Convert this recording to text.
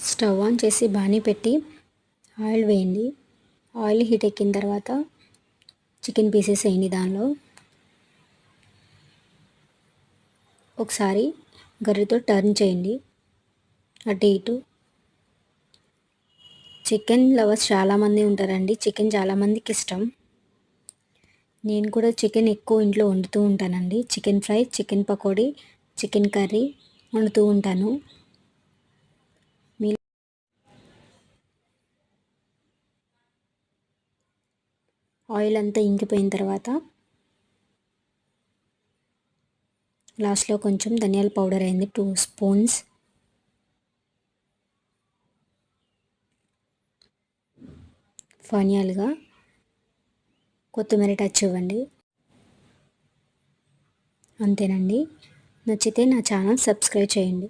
Stove on చేసి బాణీ పెట్టి oil వేయండి. ఆయిల్ హీట్ ఎక్కిన తర్వాత చికెన్ పీసెస్ వేయండి. దానిలో ఒకసారి గరిటెతో టర్న్ చేయండి అటు ఇటు. చికెన్ లవర్స్ చాలామంది ఉంటారండి. చికెన్ చాలామందికి ఇష్టం. నేను కూడా చికెన్ ఎక్కువ ఇంట్లో వండుతూ ఉంటానండి. Chicken fry, chicken pakodi, chicken curry వండుతూ ఉంటాను. ఆయిల్ అంతా ఇంకిపోయిన తర్వాత లాస్ట్లో కొంచెం ధనియాల పౌడర్ అయింది 2 స్పూన్స్, ఫైనల్గా కొత్తిమీర టచ్ ఇవ్వండి. అంతేనండి. నచ్చితే నా ఛానల్ సబ్స్క్రైబ్ చేయండి.